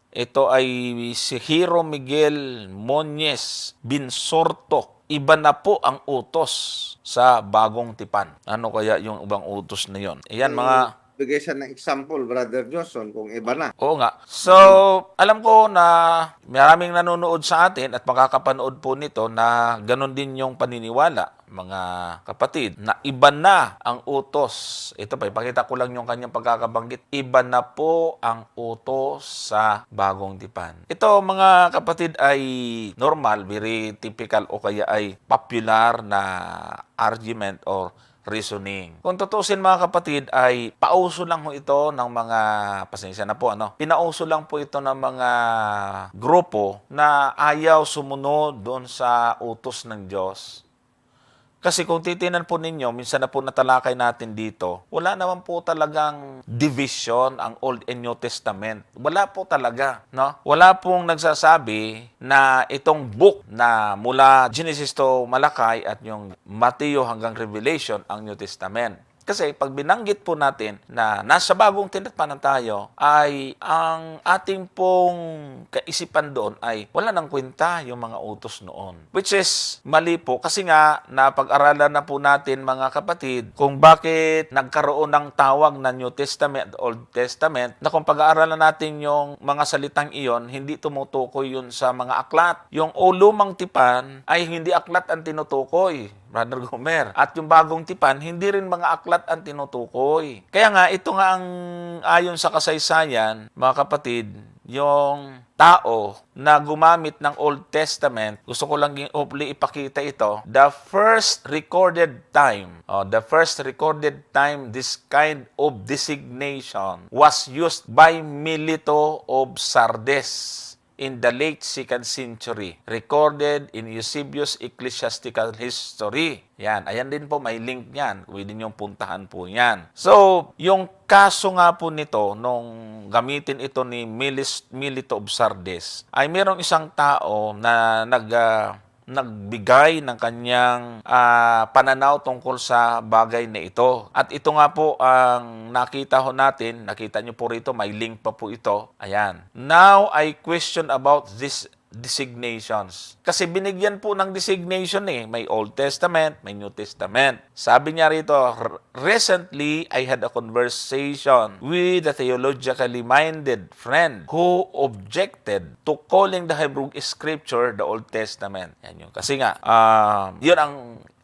Ito ay si Hiro Miguel Moñez Binsorto. Iba na po ang utos sa Bagong Tipan. Ano kaya yung ibang utos na yon? Ayan mga... Bigay siya ng example, Brother Johnson, kung iba na. Oo nga. So, alam ko na maraming nanonood sa atin at makakapanood po nito na ganun din yung paniniwala, mga kapatid, na iba na ang utos. Ito pa, ipakita ko lang yung kanyang pagkakabanggit. Iba na po ang utos sa Bagong Tipan. Ito, mga kapatid, ay normal, very typical o kaya ay popular na argument or reasoning. Kung tutusin mga kapatid ay pauso lang ho ito ng mga, pasensya na po pinauso lang po ito ng mga grupo na ayaw sumunod doon sa utos ng Diyos. Kasi kung titinan po ninyo, minsan na po natalakay natin dito, wala naman po talagang division ang Old and New Testament. Wala po talaga, no? Wala pong nagsasabi na itong book na mula Genesis to Malakay at yung Mateo hanggang Revelation ang New Testament. Kasi pag binanggit po natin na nasa bagong tinatpanan tayo, ay ang ating pong kaisipan doon ay wala nang kwenta yung mga utos noon. Which is mali po kasi nga napag-aralan na po natin mga kapatid kung bakit nagkaroon ng tawag na New Testament, Old Testament, na kung pag-aaralan natin yung mga salitang iyon, hindi tumutukoy yun sa mga aklat. Yung lumang tipan ay hindi aklat ang tinutukoy, Brother Gomer. At yung bagong tipan, hindi rin mga aklat ang tinutukoy. Kaya nga, ito nga ang ayon sa kasaysayan, mga kapatid, yung tao na gumamit ng Old Testament, gusto ko lang hopefully ipakita ito, the first recorded time this kind of designation was used by Melito of Sardes in the late 2nd century, recorded in Eusebius' Ecclesiastical History. Yan, ayan din po, may link niyan. Pwede niyong puntahan po yan. So, yung kaso nga po nito, nung gamitin ito ni Melito of Sardes, ay merong isang tao na nagbigay ng kanyang pananaw tungkol sa bagay na ito. At ito nga po ang nakita natin, nakita nyo po rito, may link pa po ito. Ayan. Now, I question about this designations. Kasi binigyan po ng designation may Old Testament, may New Testament. Sabi niya rito, recently I had a conversation with a theologically minded friend who objected to calling the Hebrew Scripture the Old Testament. Yan yun. Kasi nga, yun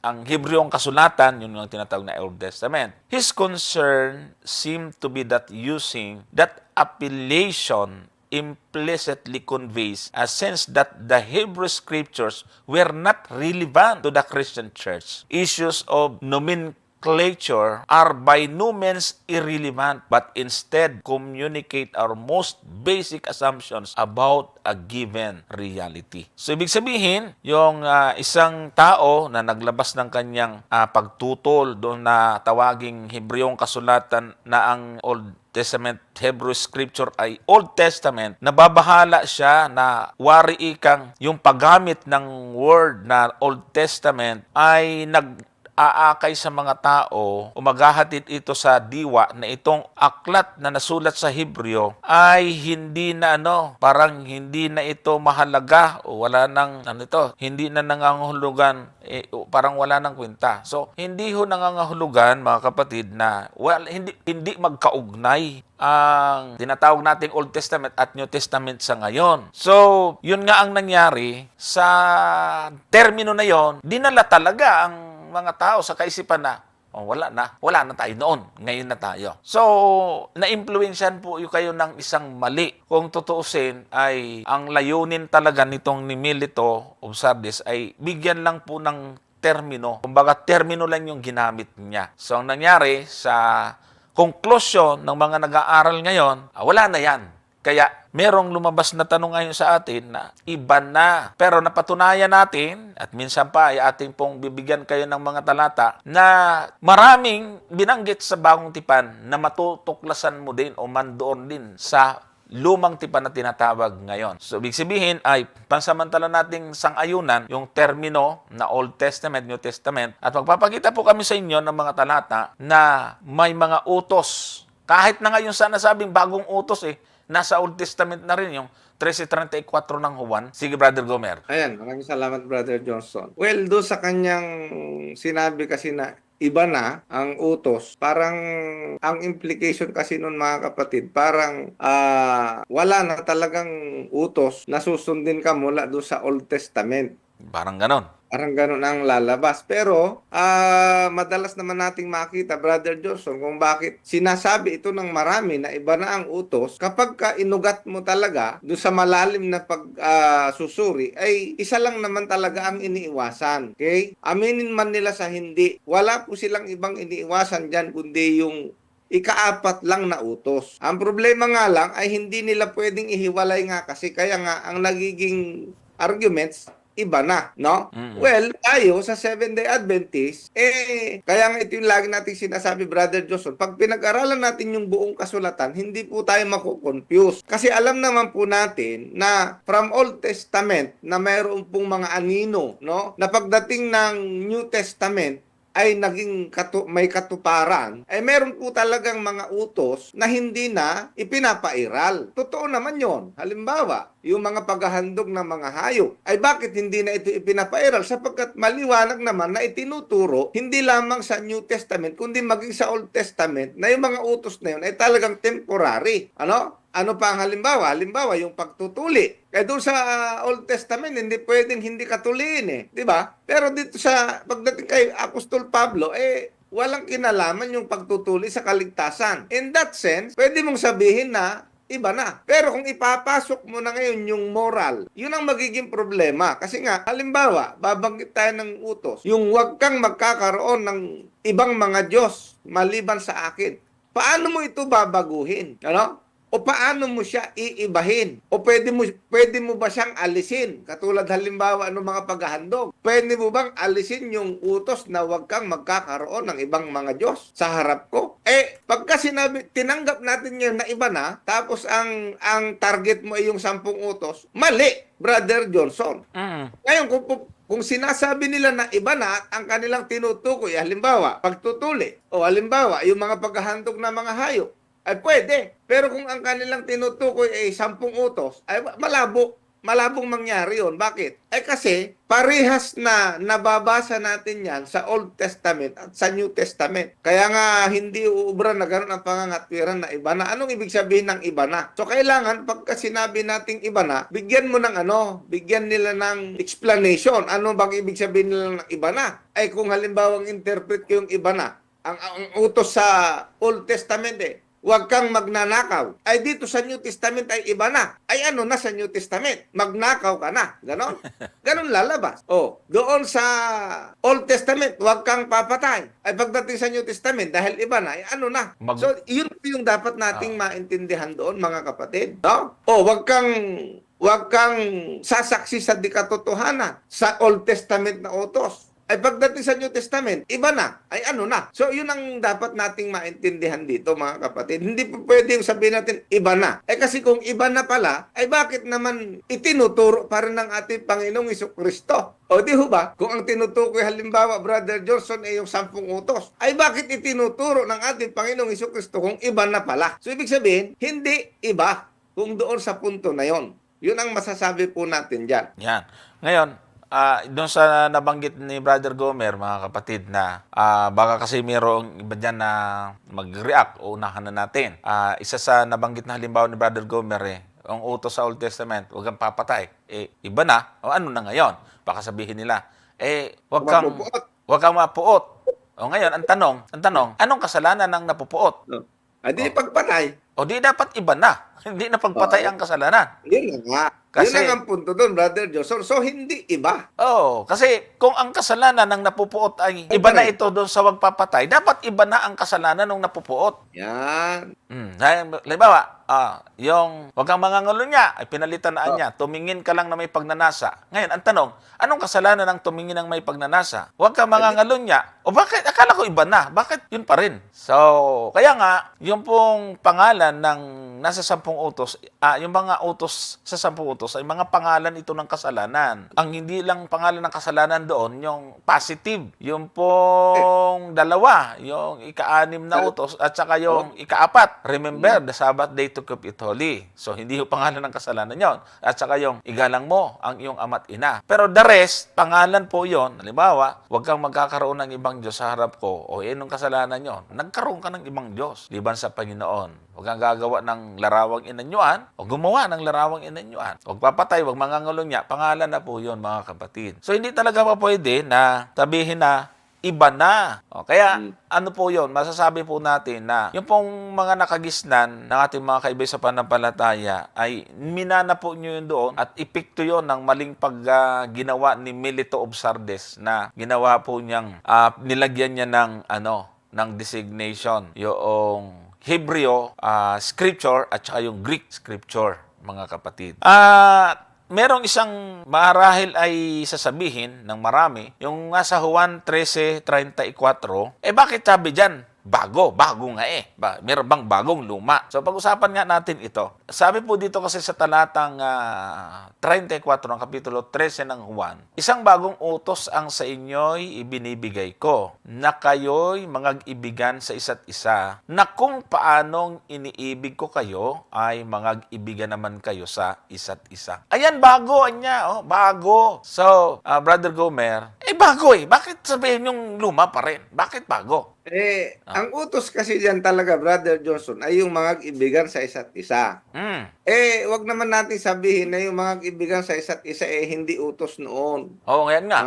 ang Hebreong kasulatan, yun yung tinatawag na Old Testament. His concern seemed to be that using that appellation implicitly conveys a sense that the Hebrew Scriptures were not relevant to the Christian church. Issues of nomenclature are by no means irrelevant, but instead communicate our most basic assumptions about a given reality. So, ibig sabihin, yung isang tao na naglabas ng kanyang pagtutol doon na tawaging Hebreong kasulatan na ang Old Testament, Hebrew Scripture ay Old Testament, nababahala siya na wari ikang yung paggamit ng word na Old Testament ay aakay sa mga tao o maghahatid ito sa diwa na itong aklat na nasulat sa Hebreo ay hindi na parang hindi na ito mahalaga o wala nang hindi na nangangahulugan, parang wala nang kwenta. So, hindi ho nangangahulugan mga kapatid na hindi magkaugnay ang tinatawag nating Old Testament at New Testament sa ngayon. So, yun nga ang nangyari sa termino na yon, dinala talaga ang mga tao sa kaisipan na wala na tayo noon, ngayon na tayo. So, na-influensyan po kayo ng isang mali. Kung tutuusin ay ang layunin talaga nitong ni Melito of Sardes ay bigyan lang po ng termino. Kumbaga, termino lang yung ginamit niya. So, ang nangyari sa conclusion ng mga nag-aaral ngayon, wala na yan. Kaya merong lumabas na tanong ngayon sa atin na iba na. Pero napatunayan natin, at minsan pa ay ating pong bibigyan kayo ng mga talata, na maraming binanggit sa Bagong Tipan na matutuklasan mo din o mandoon din sa lumang tipan na tinatawag ngayon. So, ibig sabihin ay pansamantala nating sang-ayunan yung termino na Old Testament, New Testament, at magpapakita po kami sa inyo ng mga talata na may mga utos. Kahit na ngayon sana sabing bagong utos nasa Old Testament na rin yung 13:34 ng Juan. Sige, Brother Gomer. Ayan, maraming salamat, Brother Johnson. Well, doon sa kanyang sinabi kasi na iba na ang utos, parang ang implication kasi nun mga kapatid, parang wala na talagang utos na susundin ka mula doon sa Old Testament. Parang ganon. Parang ganun ang lalabas. Pero, madalas naman nating makita, Brother Johnson, kung bakit sinasabi ito ng marami na iba na ang utos, kapag ka inugat mo talaga doon sa malalim na pagsusuri, ay isa lang naman talaga ang iniiwasan. Okay? Aminin man nila sa hindi, wala po silang ibang iniiwasan dyan, kundi yung ikaapat lang na utos. Ang problema nga lang ay hindi nila pwedeng ihiwalay nga kasi kaya nga ang nagiging arguments iba na, no? Well, tayo sa Seventh-day Adventist, kaya nga ito yung lagi natin sinasabi, Brother Johnson, pag pinag-aralan natin yung buong kasulatan, hindi po tayo mako-confuse. Kasi alam naman po natin na from Old Testament na mayroon pong mga anino, no? Na pagdating ng New Testament, ay naging may katuparan, ay meron po talagang mga utos na hindi na ipinapairal. Totoo naman yon. Halimbawa, yung mga paghahandog ng mga hayop, ay bakit hindi na ito ipinapairal? Sapagkat maliwanag naman na itinuturo, hindi lamang sa New Testament, kundi maging sa Old Testament, na yung mga utos na yun ay talagang temporary. Ano pa ang halimbawa? Halimbawa, yung pagtutuli. Kaya doon sa Old Testament, hindi pwedeng hindi katuliin eh. Di ba? Pero dito pagdating kay Apostol Pablo, walang kinalaman yung pagtutuli sa kaligtasan. In that sense, pwede mong sabihin na iba na. Pero kung ipapasok mo na ngayon yung moral, yun ang magiging problema. Kasi nga, halimbawa, babanggit tayo ng utos, yung huwag kang magkakaroon ng ibang mga Diyos maliban sa akin. Paano mo ito babaguhin? O paano mo siya iibahin? O pwede mo ba siyang alisin? Katulad halimbawa ng mga paghahandog. Pwede mo bang alisin yung utos na huwag kang magkakaroon ng ibang mga Diyos sa harap ko? Pagka tinanggap natin yun na iba na, tapos ang target mo ay yung 10 utos, mali, Brother Johnson. Ngayon, kung sinasabi nila na iba na at ang kanilang tinutukoy, halimbawa, pagtutuli, o halimbawa, yung mga paghahandog na mga hayop, ay pwede. Pero kung ang kanilang tinutukoy ay 10 utos, ay malabong mangyari yon. Bakit? Kasi parehas na nababasa natin yan sa Old Testament at sa New Testament. Kaya nga hindi uubra na gano'n ang pangangatwiran na iba na. Anong ibig sabihin ng iba na? So kailangan pagka sinabi nating iba na, bigyan mo ng bigyan nila ng explanation. Ano bang ibig sabihin nila ng iba na? Kung halimbawa interpret ko yung iba na, ang utos sa Old Testament huwag kang magnanakaw. Ay dito sa New Testament ay iba na. Ay ano na sa New Testament? Magnakaw ka na. Ganon? Ganon lalabas. Doon sa Old Testament, huwag kang papatay. Ay pagdating sa New Testament, dahil iba na, ay ano na. So, yun yung dapat nating maintindihan doon, mga kapatid. No? Huwag kang sasaksi sa di katotohanan sa Old Testament na utos. Ay pagdating sa New Testament, iba na. Ay ano na. So yun ang dapat nating maintindihan dito, mga kapatid. Hindi po pwedeng sabihin natin iba na. Kasi kung iba na pala, ay bakit naman itinuturo pa rin ng ating Panginoong Jesucristo? O di ba? Kung ang tinutukoy halimbawa, Brother Johnson, ay yung 10 utos, ay bakit itinuturo ng ating Panginoong Jesucristo kung iba na pala? So ibig sabihin, hindi iba kung doon sa punto na yon. Yun ang masasabi po natin dyan. Yan. Ngayon, doon sa nabanggit ni Brother Gomer, mga kapatid, na baka kasi mayroong iba dyan na mag-react o unahan na natin. Isa sa nabanggit na halimbawa ni Brother Gomer, ang utos sa Old Testament, huwag kang papatay. Iba na, o ano na ngayon? Baka sabihin nila, huwag kang mapuot. O ngayon, ang tanong, anong kasalanan ng napupuot? Di pagpatay. O di dapat iba na. Hindi na pagpatay ang kasalanan. Yun nga. Yun ang punto doon, Brother Johnson. So, hindi iba. Kasi kung ang kasalanan ng napupuot ay iba na ito doon sa wag papatay, dapat iba na ang kasalanan ng napupuot. Yan. Halimbawa, yung wag kang mangangulo niya, ay pinalitan na niya, tumingin ka lang na may pagnanasa. Ngayon, ang tanong, anong kasalanan ng tumingin ng may pagnanasa? Wag kang mangangulo niya. O bakit? Akala ko iba na. Bakit yun pa rin? So, kaya nga, yung pong pangalan ng nasa 10 utos, yung mga utos sa 10 utos, ay mga pangalan ito ng kasalanan. Ang hindi lang pangalan ng kasalanan doon, yung positive. Yung pong dalawa, yung ika-6 na utos at saka yung ika-4. Remember the Sabbath day to keep it holy. So, hindi yung pangalan ng kasalanan yon. At saka yung igalang mo ang iyong ama't ina. Pero the rest, pangalan po yon. Halimbawa, huwag kang magkakaroon ng ibang Diyos sa harap ko. O nung kasalanan yon, nagkaroon ka ng ibang Diyos. Liban sa Panginoon. Huwag kang gagawa ng larawang inanyuan o gumawa ng larawang inanyuan. Huwag papatay, huwag mangangulong niya. Pangalan na po yon, mga kapatid. So, hindi talaga pa pwede na sabihin na iba na. O, kaya, ano po yon? Masasabi po natin na yung pong mga nakagisnan ng ating mga kaibigan sa panampalataya ay minana po nyo yun doon at ipikto yon ng maling ginawa ni Milito of Sardes na ginawa po niyang nilagyan niya ng designation. Yung Hebrew scripture at saka yung Greek scripture, mga kapatid. Merong isang marahil ay sasabihin ng marami, yung nga sa Juan 13:34, bakit sabi dyan, bago nga meron bang bagong luma? So pag-usapan nga natin ito. Sabi po dito kasi sa talatang 34 ng kapitulo 13 ng Juan, isang bagong utos ang sa inyo'y ibinibigay ko, na kayo'y magag-ibigan sa isa't isa, na kung paanong iniibig ko kayo, ay magag-ibigan naman kayo sa isa't isa. Ayan, bago, bago. So, Brother Gomer, bago Bakit sabihin yung luma pa rin? Bakit bago? Ang utos kasi diyan talaga, Brother Johnson, ay yung mga ibigan sa isa't isa. Wag naman natin sabihin na yung mga ibigan sa isa't isa hindi utos noon. Oo, ngayon nga.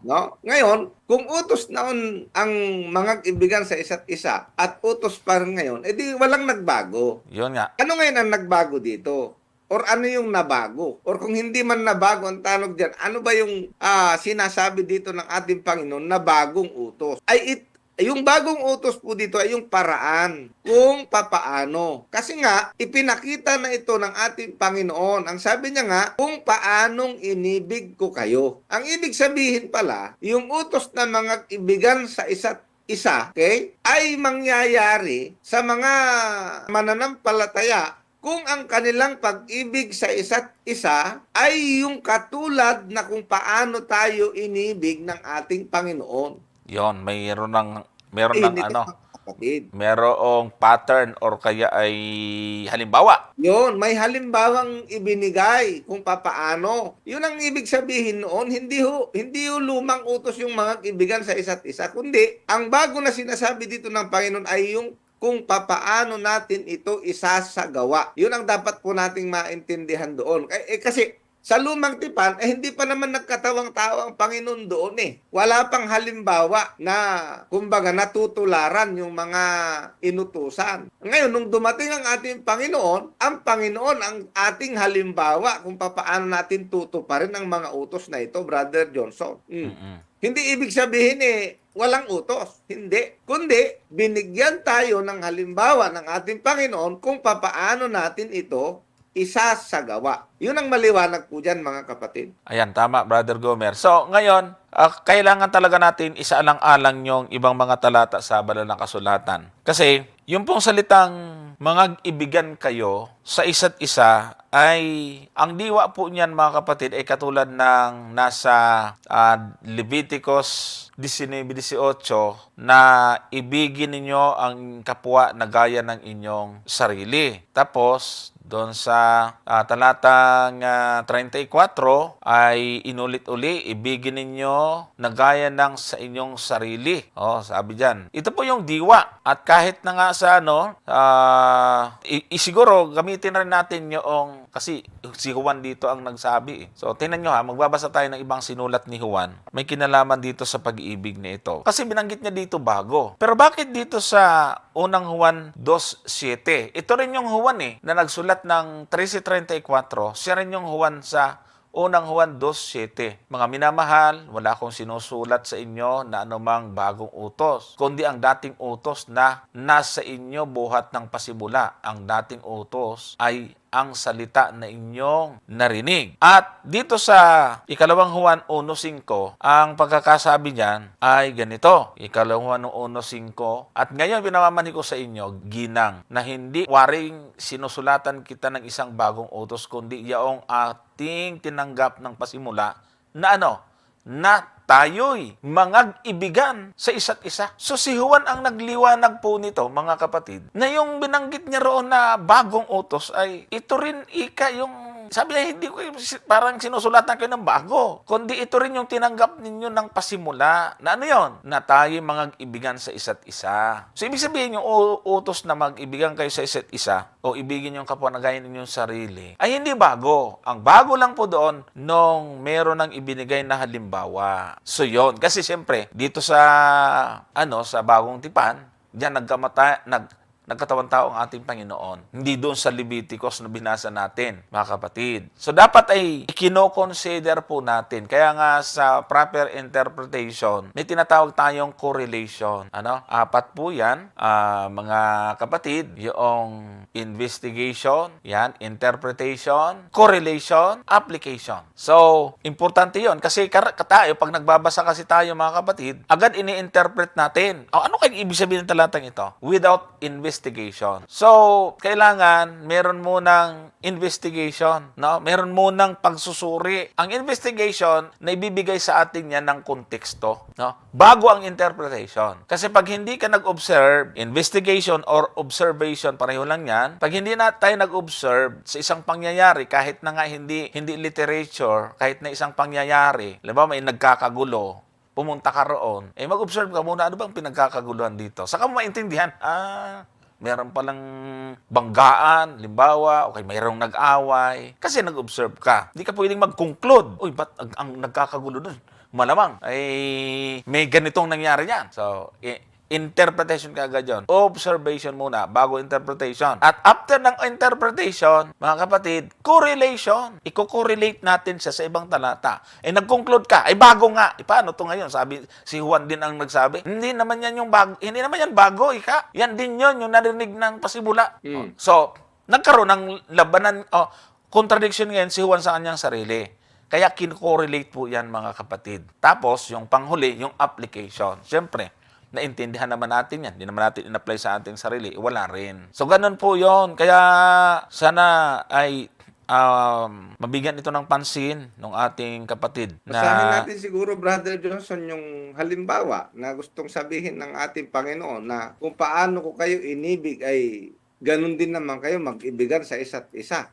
No? Ngayon, kung utos noon ang mga ibigan sa isa't isa at utos pa rin ngayon, di walang nagbago. Yun nga. Ano ngayon ang nagbago dito? Or ano yung nabago? Or kung hindi man nabago ang tanong diyan, ano ba yung sinasabi dito ng ating Panginoon na bagong utos? Yung bagong utos po dito ay yung paraan kung papaano. Kasi nga, ipinakita na ito ng ating Panginoon. Ang sabi niya nga, kung paanong inibig ko kayo. Ang ibig sabihin pala, yung utos na mga ibigan sa isa't isa, okay, ay mangyayari sa mga mananampalataya kung ang kanilang pag-ibig sa isa't isa ay yung katulad na kung paano tayo inibig ng ating Panginoon. Yon, merong kapatid. Merong pattern or kaya ay halimbawa. Yon, may halimbawang ibinigay kung papaano. Yun ang ibig sabihin noon, hindi ho lumang utos yung mga ibigan sa isa't isa, kundi ang bago na sinasabi dito ng Panginoon ay yung kung papaano natin ito isasagawa. Yun ang dapat po nating maintindihan doon. Kasi sa lumang tipan, hindi pa naman nagkatawang tao ang Panginoon doon Wala pang halimbawa na, kumbaga, natutularan yung mga inutusan. Ngayon, nung dumating ang ating Panginoon ang ating halimbawa kung paano natin tutuparin ang mga utos na ito, Brother Johnson. Hindi ibig sabihin walang utos. Hindi. Kundi, binigyan tayo ng halimbawa ng ating Panginoon kung paano natin ito isasagawa. Yun ang maliwanag po dyan, mga kapatid. Ayan, tama, Brother Gomer. So, ngayon, kailangan talaga natin isaalang-alang yung ibang mga talata sa banal na kasulatan. Kasi, yung pong salitang magag-ibigan kayo sa isa't isa ay, ang diwa po niyan, mga kapatid, ay katulad ng nasa Leviticus 19:18 na ibigin ninyo ang kapwa na gaya ng inyong sarili. Tapos, doon sa talatang 34 ay inulit-uli, ibigin ninyo na gaya ng sa inyong sarili. Sabi diyan. Ito po yung diwa. At kahit na nga sa siguro gamitin rin natin yung, kasi si Juan dito ang nagsabi. So, tingnan nyo magbabasa tayo ng ibang sinulat ni Juan. May kinalaman dito sa pag-iibig na ito. Kasi binanggit niya dito bago. Pero bakit dito sa unang Juan 2:7? Ito rin yung Juan na nagsulat ng 13:34. Siya rin yung Juan sa unang Juan 2:7. Mga minamahal, wala akong sinusulat sa inyo na anumang bagong utos, kundi ang dating utos na nasa inyo buhat ng pasimula. Ang dating utos ay ang salita na inyong narinig. At dito sa ikalawang Juan 1:5, ang pagkakasabi niyan ay ganito. Ikalawang Juan 1:5, at ngayon pinamamani ko sa inyo, ginang, na hindi waring sinusulatan kita ng isang bagong utos, kundi yaong ating tinanggap ng pasimula na na tayo'y mangag-ibigan sa isa't isa. So si Juan ang nagliwanag po nito, mga kapatid, na yung binanggit niya roon na bagong utos ay ito rin yung sabi niya, hindi ko parang sinusulatan kayo ng bago, kundi ito rin yung tinanggap ninyo ng pasimula. Na ano yun? Na tayo mangag-ibigan sa isa't isa. So, ibig sabihin yung utos na mag-ibigan kayo sa isa't isa o ibigin yung kapwa na gaya ninyong sarili ay hindi bago. Ang bago lang po doon nung meron ng ibinigay na halimbawa. So, yon. Kasi siyempre, dito sa sa Bagong Tipan, diyan nagkatawan tao ang ating Panginoon. Hindi doon sa Leviticus na binasa natin, mga kapatid. So, dapat ay ikino-consider po natin. Kaya nga sa proper interpretation, may tinatawag tayong correlation. Apat po yan, mga kapatid. Yung investigation, yan, interpretation, correlation, application. So, importante yon kasi tayo, pag nagbabasa kasi tayo, mga kapatid, agad ini-interpret natin. Ano kayong ibig sabihin ng talatang ito? Without investigation. So, kailangan meron munang investigation, no? Meron munang pagsusuri. Ang investigation na ibibigay sa atin yan ng konteksto, no? Bago ang interpretation. Kasi pag hindi ka nag-observe, investigation or observation, pareho lang yan. Pag hindi na tayo nag-observe sa isang pangyayari, kahit na nga hindi literature, kahit na isang pangyayari, alam ba, may nagkakagulo, pumunta ka roon, mag-observe ka muna, ano bang pinagkakaguluhan dito? Saka mo maintindihan, meron palang banggaan, limbawa, okay, mayroong nag-away. Kasi nag-observe ka. Hindi ka pwedeng mag-conclude. Uy, ba't ang nagkakagulo dun? Malamang, ay may ganitong nangyari yan. So, interpretation ka agad yun. Observation muna, bago interpretation. At after ng interpretation, mga kapatid, correlation. Iko-correlate natin siya sa ibang talata. Nag-conclude ka, bago nga. Paano to ngayon? Sabi, si Juan din ang nagsabi, hindi naman yan yung bago. Hindi naman yan bago, ika. Yan din yun, yung narinig ng pasimula. So, nagkaroon ng labanan, contradiction ngayon si Juan sa kanyang sarili. Kaya kin-correlate po yan, mga kapatid. Tapos, yung panghuli, yung application. Siyempre, naintindihan naman natin yan. Hindi naman natin in-apply sa ating sarili. Wala rin. So, ganun po yon. Kaya, sana ay mabigyan ito ng pansin ng ating kapatid. Basahin natin siguro, Brother Johnson, yung halimbawa na gustong sabihin ng ating Panginoon na kung paano ko kayo inibig ay ganun din naman kayo mag-ibigan sa isa't isa.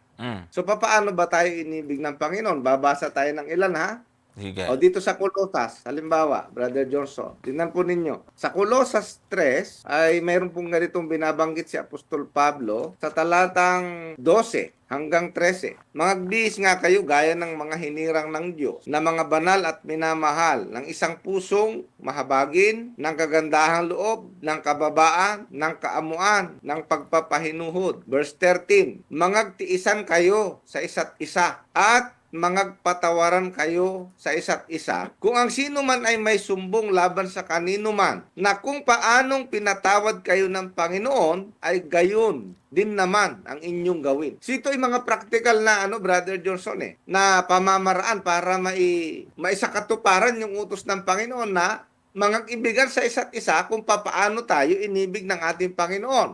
So, paano ba tayo inibig ng Panginoon? Babasa tayo ng ilan, ha? Sige. O dito sa Colosas, halimbawa, Brother Johnson, tingnan po ninyo. Sa Colosas 3 ay mayroon pong ganitong binabanggit si Apostol Pablo sa talatang 12 hanggang 13. Magbihis nga kayo gaya ng mga hinirang ng Diyos na mga banal at minamahal ng isang pusong mahabagin, ng kagandahang loob, ng kababaan, ng kaamuan, ng pagpapahinuhod. Verse 13, mangagtiisan kayo sa isa't isa at mangagpatawaran kayo sa isa't isa kung ang sino man ay may sumbong laban sa kanino man, na kung paanong pinatawad kayo ng Panginoon ay gayon din naman ang inyong gawin. So ito ay mga practical na Brother Johnson na pamamaraan para maisakatuparan yung utos ng Panginoon na mangag-ibigan sa isa't isa kung papaano tayo inibig ng ating Panginoon.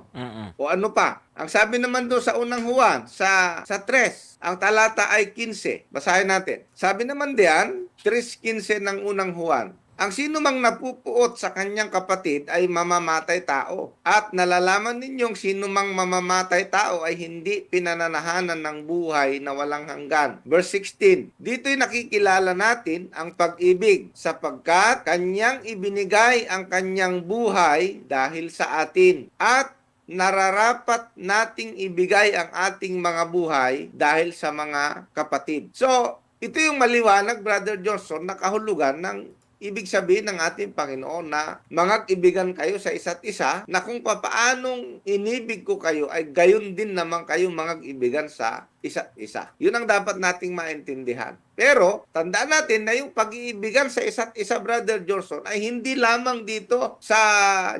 O ano pa? Ang sabi naman doon sa unang Juan, sa 3, ang talata ay 15. Basahin natin. Sabi naman diyan, 3:15 ng unang Juan, ang sino mang napupuot sa kanyang kapatid ay mamamatay tao. At nalalaman ninyong sino mang mamamatay tao ay hindi pinananahanan ng buhay na walang hanggan. Verse 16, dito'y nakikilala natin ang pag-ibig sapagkat kanyang ibinigay ang kanyang buhay dahil sa atin. At nararapat nating ibigay ang ating mga buhay dahil sa mga kapatid. So, ito yung maliwanag, Brother Johnson, na kahulugan ng ibig sabihin ng ating Panginoon na mangag-ibigan kayo sa isa't isa, na kung papaanong inibig ko kayo ay gayon din naman kayo mangag-ibigan sa isa't isa. Yun ang dapat nating maintindihan. Pero, tandaan natin na yung pag-iibigan sa isa't isa, Brother Johnson, ay hindi lamang dito sa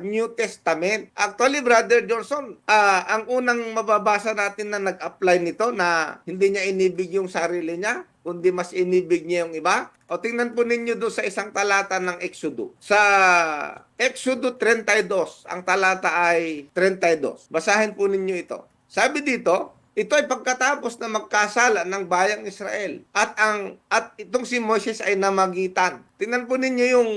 New Testament. Actually, Brother Johnson, ang unang mababasa natin na nag-apply nito na hindi niya inibig yung sarili niya, kundi mas inibig niya yung iba. O tingnan po ninyo doon sa isang talata ng Exodo. Sa Exodo 32, ang talata ay 32. Basahin po ninyo ito. Sabi dito, Ito ay pagkatapos na magkasala ng bayang Israel at itong si Moises ay namagitan. Tingnan po ninyo yung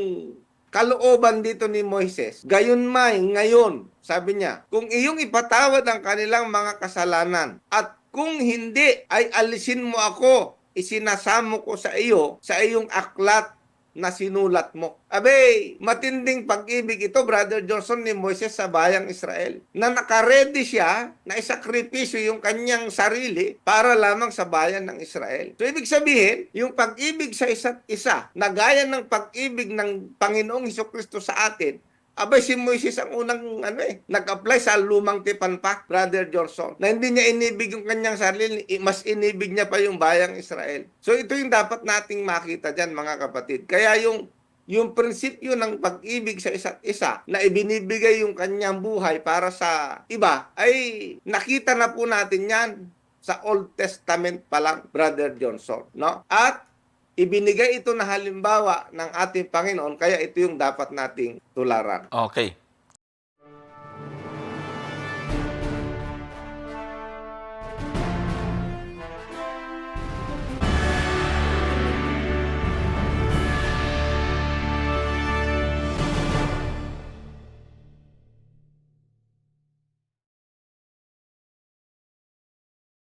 kalooban dito ni Moises. Gayunmay ngayon, sabi niya, kung iyong ipatawad ang kanilang mga kasalanan at kung hindi ay alisin mo ako, isinasamo ko sa iyo sa iyong aklat na sinulat mo. Abay, matinding pag-ibig ito, Brother Johnson, ni Moises sa bayang Israel. Na nakaredy siya na isakripisyo yung kanyang sarili para lamang sa bayan ng Israel. So, ibig sabihin, yung pag-ibig sa isa't isa, na gaya ng pag-ibig ng Panginoong Hesukristo sa atin, abay, si Moises ang unang nag-apply sa lumang tipan pa, Brother Johnson, na hindi niya inibig yung kanyang sarili, mas inibig niya pa yung bayang Israel. So ito yung dapat nating makita dyan, mga kapatid. Kaya yung prinsipyo ng pag-ibig sa isa't isa na ibinibigay yung kanyang buhay para sa iba, ay nakita na po natin yan sa Old Testament pa lang, Brother Johnson. No? At ibinigay ito na halimbawa ng ating Panginoon, kaya ito yung dapat nating tularan. Okay.